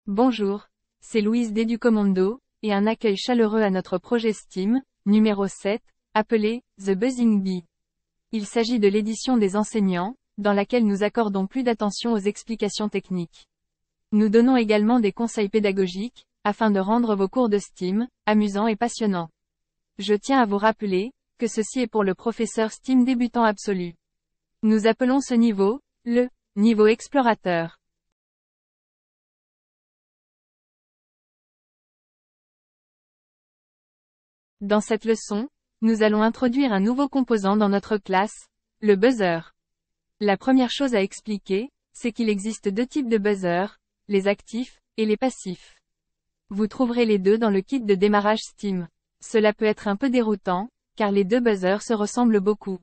Bonjour, c'est Louise d'Educommando, et un accueil chaleureux à notre projet STEAM, numéro 7, appelé The Buzzing Bee. Il s'agit de l'édition des enseignants, dans laquelle nous accordons plus d'attention aux explications techniques. Nous donnons également des conseils pédagogiques, afin de rendre vos cours de STEAM, amusants et passionnants. Je tiens à vous rappeler, que ceci est pour le professeur STEAM débutant absolu. Nous appelons ce niveau, le niveau explorateur. Dans cette leçon, nous allons introduire un nouveau composant dans notre classe, le buzzer. La première chose à expliquer, c'est qu'il existe deux types de buzzers, les actifs et les passifs. Vous trouverez les deux dans le kit de démarrage STEAM. Cela peut être un peu déroutant, car les deux buzzers se ressemblent beaucoup.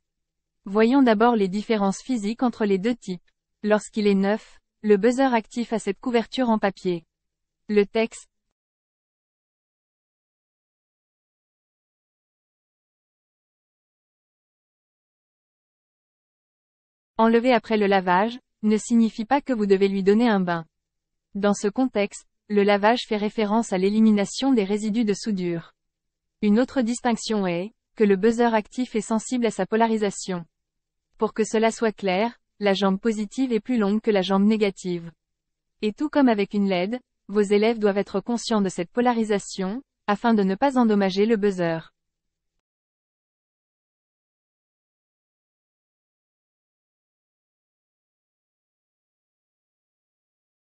Voyons d'abord les différences physiques entre les deux types. Lorsqu'il est neuf, le buzzer actif a cette couverture en papier. Le texte, enlevé après le lavage, ne signifie pas que vous devez lui donner un bain. Dans ce contexte, le lavage fait référence à l'élimination des résidus de soudure. Une autre distinction est, que le buzzer actif est sensible à sa polarisation. Pour que cela soit clair, la jambe positive est plus longue que la jambe négative. Et tout comme avec une LED, vos élèves doivent être conscients de cette polarisation, afin de ne pas endommager le buzzer.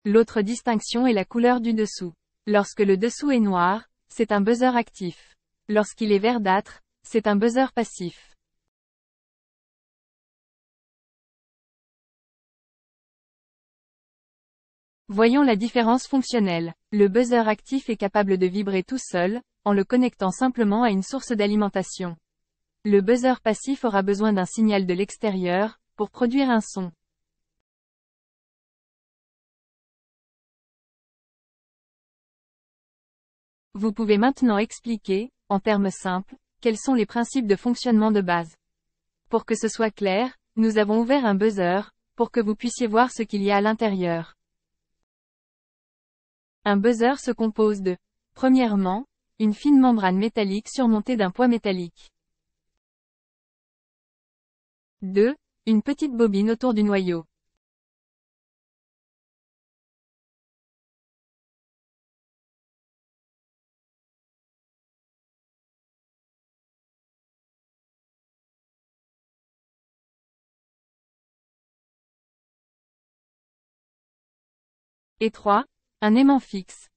L'autre distinction est la couleur du dessous. Lorsque le dessous est noir, c'est un buzzer actif. Lorsqu'il est verdâtre, c'est un buzzer passif. Voyons la différence fonctionnelle. Le buzzer actif est capable de vibrer tout seul, en le connectant simplement à une source d'alimentation. Le buzzer passif aura besoin d'un signal de l'extérieur, pour produire un son. Vous pouvez maintenant expliquer, en termes simples, quels sont les principes de fonctionnement de base. Pour que ce soit clair, nous avons ouvert un buzzer, pour que vous puissiez voir ce qu'il y a à l'intérieur. Un buzzer se compose de, premièrement, une fine membrane métallique surmontée d'un poids métallique. 2. Une petite bobine autour du noyau. 3. Un aimant fixe.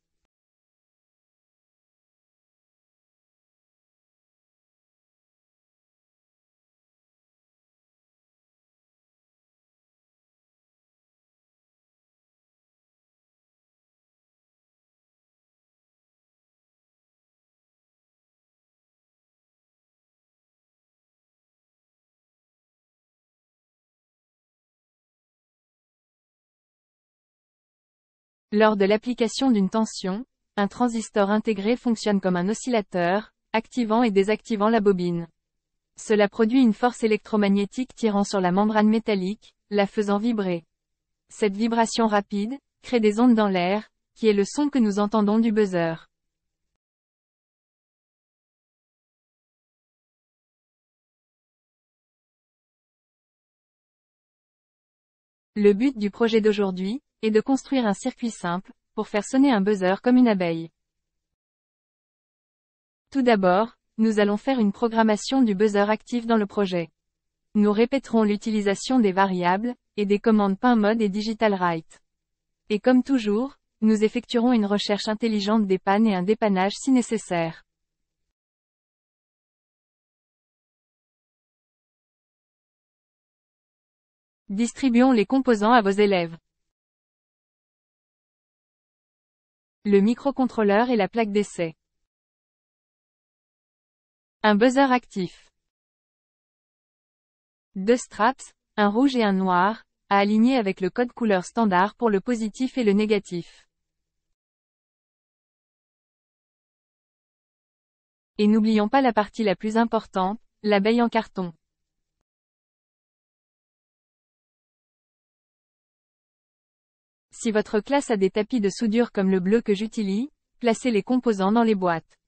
Lors de l'application d'une tension, un transistor intégré fonctionne comme un oscillateur, activant et désactivant la bobine. Cela produit une force électromagnétique tirant sur la membrane métallique, la faisant vibrer. Cette vibration rapide, crée des ondes dans l'air, qui est le son que nous entendons du buzzer. Le but du projet d'aujourd'hui, est de construire un circuit simple, pour faire sonner un buzzer comme une abeille. Tout d'abord, nous allons faire une programmation du buzzer actif dans le projet. Nous répéterons l'utilisation des variables, et des commandes pinMode et digitalWrite. Et comme toujours, nous effectuerons une recherche intelligente des pannes et un dépannage si nécessaire. Distribuons les composants à vos élèves. Le microcontrôleur et la plaque d'essai. Un buzzer actif. 2 straps, un rouge et un noir, à aligner avec le code couleur standard pour le positif et le négatif. Et n'oublions pas la partie la plus importante, l'abeille en carton. Si votre classe a des tapis de soudure comme le bleu que j'utilise, placez les composants dans les boîtes.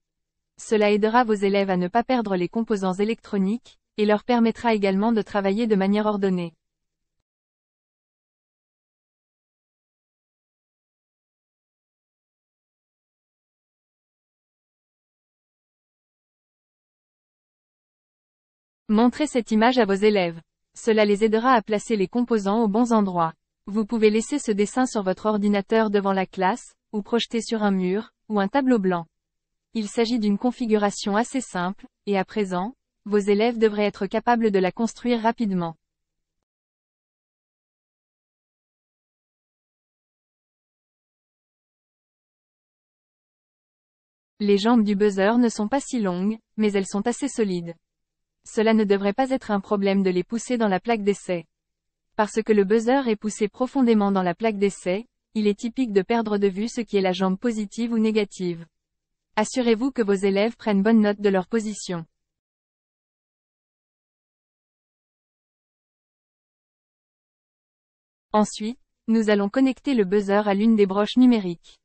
Cela aidera vos élèves à ne pas perdre les composants électroniques, et leur permettra également de travailler de manière ordonnée. Montrez cette image à vos élèves. Cela les aidera à placer les composants aux bons endroits. Vous pouvez laisser ce dessin sur votre ordinateur devant la classe, ou projeter sur un mur, ou un tableau blanc. Il s'agit d'une configuration assez simple, et à présent, vos élèves devraient être capables de la construire rapidement. Les jambes du buzzer ne sont pas si longues, mais elles sont assez solides. Cela ne devrait pas être un problème de les pousser dans la plaque d'essai. Parce que le buzzer est poussé profondément dans la plaque d'essai, il est typique de perdre de vue ce qui est la jambe positive ou négative. Assurez-vous que vos élèves prennent bonne note de leur position. Ensuite, nous allons connecter le buzzer à l'une des broches numériques.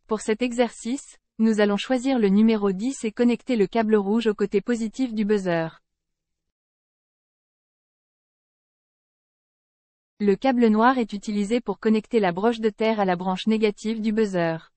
Pour cet exercice, nous allons choisir le numéro 10 et connecter le câble rouge au côté positif du buzzer. Le câble noir est utilisé pour connecter la broche de terre à la branche négative du buzzer.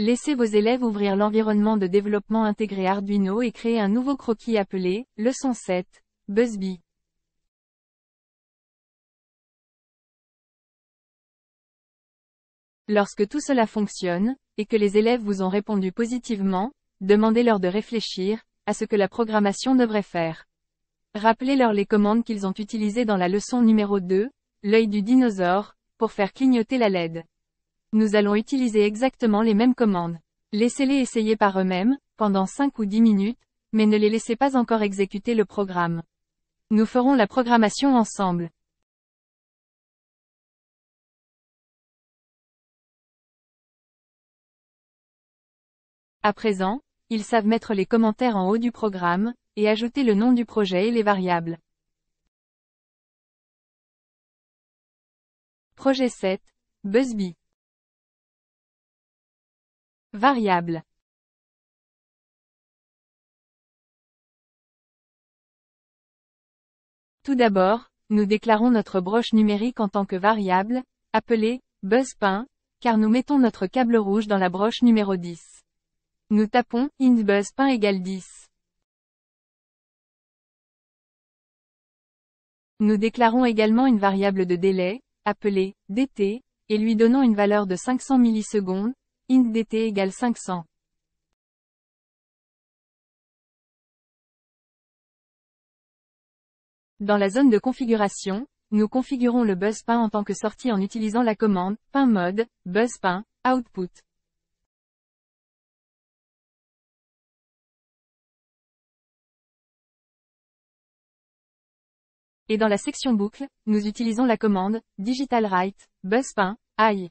Laissez vos élèves ouvrir l'environnement de développement intégré Arduino et créer un nouveau croquis appelé « Leçon 7 » BuzzBee. Lorsque tout cela fonctionne, et que les élèves vous ont répondu positivement, demandez-leur de réfléchir à ce que la programmation devrait faire. Rappelez-leur les commandes qu'ils ont utilisées dans la leçon numéro 2, l'œil du dinosaure, pour faire clignoter la LED. Nous allons utiliser exactement les mêmes commandes. Laissez-les essayer par eux-mêmes, pendant 5 ou 10 minutes, mais ne les laissez pas encore exécuter le programme. Nous ferons la programmation ensemble. À présent, ils savent mettre les commentaires en haut du programme, et ajouter le nom du projet et les variables. Projet 7, BuzzBee. Variable. Tout d'abord, nous déclarons notre broche numérique en tant que variable, appelée BuzzPin, car nous mettons notre câble rouge dans la broche numéro 10. Nous tapons int BuzzPin égale 10. Nous déclarons également une variable de délai, appelée dt, et lui donnons une valeur de 500 millisecondes, int dt égale 500. Dans la zone de configuration, nous configurons le BuzzPin en tant que sortie en utilisant la commande pinMode, BuzzPin, output. Et dans la section boucle, nous utilisons la commande digitalWrite, BuzzPin, I.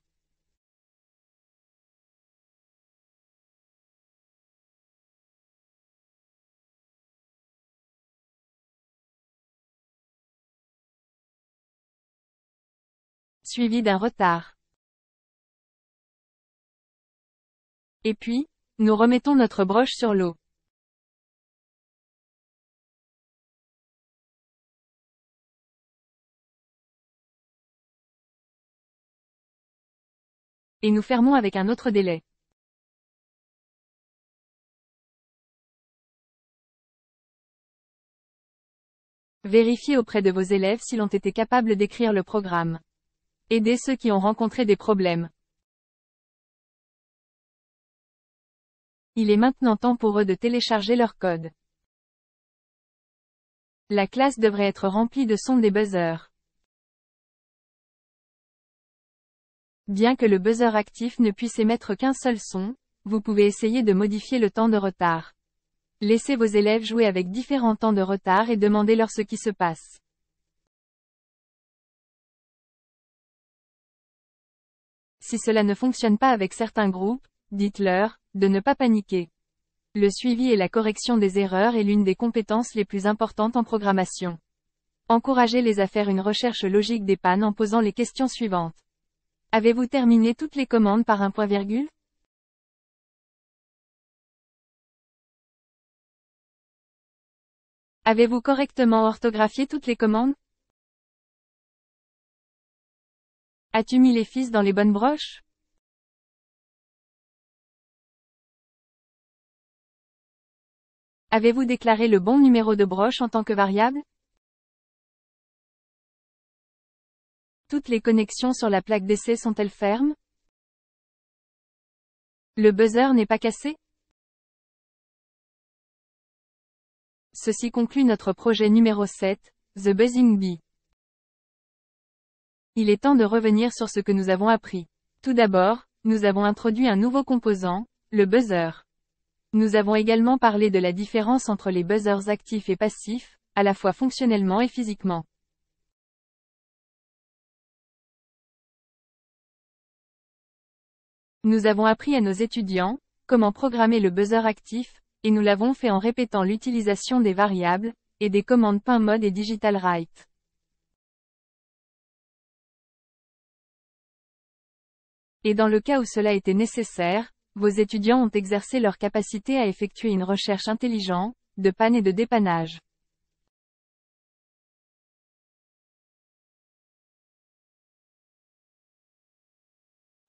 Suivi d'un retard. Et puis, nous remettons notre broche sur l'eau. Et nous fermons avec un autre délai. Vérifiez auprès de vos élèves s'ils ont été capables d'écrire le programme. Aidez ceux qui ont rencontré des problèmes. Il est maintenant temps pour eux de télécharger leur code. La classe devrait être remplie de sons des buzzers. Bien que le buzzer actif ne puisse émettre qu'un seul son, vous pouvez essayer de modifier le temps de retard. Laissez vos élèves jouer avec différents temps de retard et demandez-leur ce qui se passe. Si cela ne fonctionne pas avec certains groupes, dites-leur de ne pas paniquer. Le suivi et la correction des erreurs est l'une des compétences les plus importantes en programmation. Encouragez-les à faire une recherche logique des pannes en posant les questions suivantes. Avez-vous terminé toutes les commandes par un point-virgule? Avez-vous correctement orthographié toutes les commandes? As-tu mis les fils dans les bonnes broches? Avez-vous déclaré le bon numéro de broche en tant que variable? Toutes les connexions sur la plaque d'essai sont-elles fermes? Le buzzer n'est pas cassé? Ceci conclut notre projet numéro 7, The Buzzing Bee. Il est temps de revenir sur ce que nous avons appris. Tout d'abord, nous avons introduit un nouveau composant, le buzzer. Nous avons également parlé de la différence entre les buzzers actifs et passifs, à la fois fonctionnellement et physiquement. Nous avons appris à nos étudiants comment programmer le buzzer actif, et nous l'avons fait en répétant l'utilisation des variables et des commandes .mode et digitalWrite. Et dans le cas où cela était nécessaire, vos étudiants ont exercé leur capacité à effectuer une recherche intelligente, de panne et de dépannage.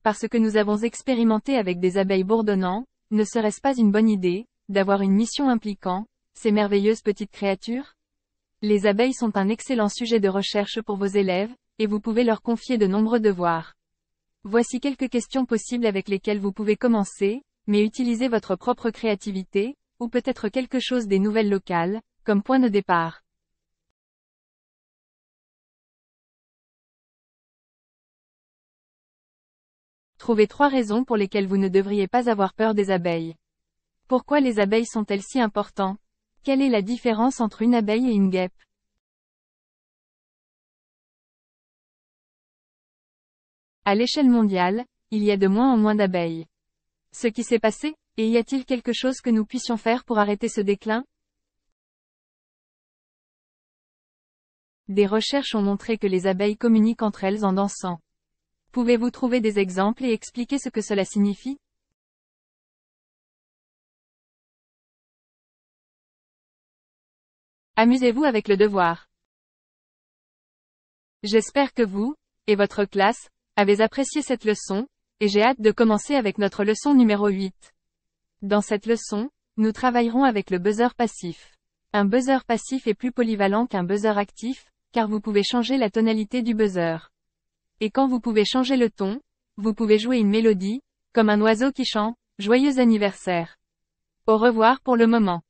Parce que nous avons expérimenté avec des abeilles bourdonnants, ne serait-ce pas une bonne idée, d'avoir une mission impliquant ces merveilleuses petites créatures? Les abeilles sont un excellent sujet de recherche pour vos élèves, et vous pouvez leur confier de nombreux devoirs. Voici quelques questions possibles avec lesquelles vous pouvez commencer, mais utilisez votre propre créativité, ou peut-être quelque chose des nouvelles locales, comme point de départ. Trouvez 3 raisons pour lesquelles vous ne devriez pas avoir peur des abeilles. Pourquoi les abeilles sont-elles si importantes? Quelle est la différence entre une abeille et une guêpe? À l'échelle mondiale, il y a de moins en moins d'abeilles. Ce qui s'est passé, et y a-t-il quelque chose que nous puissions faire pour arrêter ce déclin? Des recherches ont montré que les abeilles communiquent entre elles en dansant. Pouvez-vous trouver des exemples et expliquer ce que cela signifie? Amusez-vous avec le devoir. J'espère que vous, et votre classe, avez apprécié cette leçon, et j'ai hâte de commencer avec notre leçon numéro 8. Dans cette leçon, nous travaillerons avec le buzzer passif. Un buzzer passif est plus polyvalent qu'un buzzer actif, car vous pouvez changer la tonalité du buzzer. Et quand vous pouvez changer le ton, vous pouvez jouer une mélodie, comme un oiseau qui chante « Joyeux anniversaire ». Au revoir pour le moment.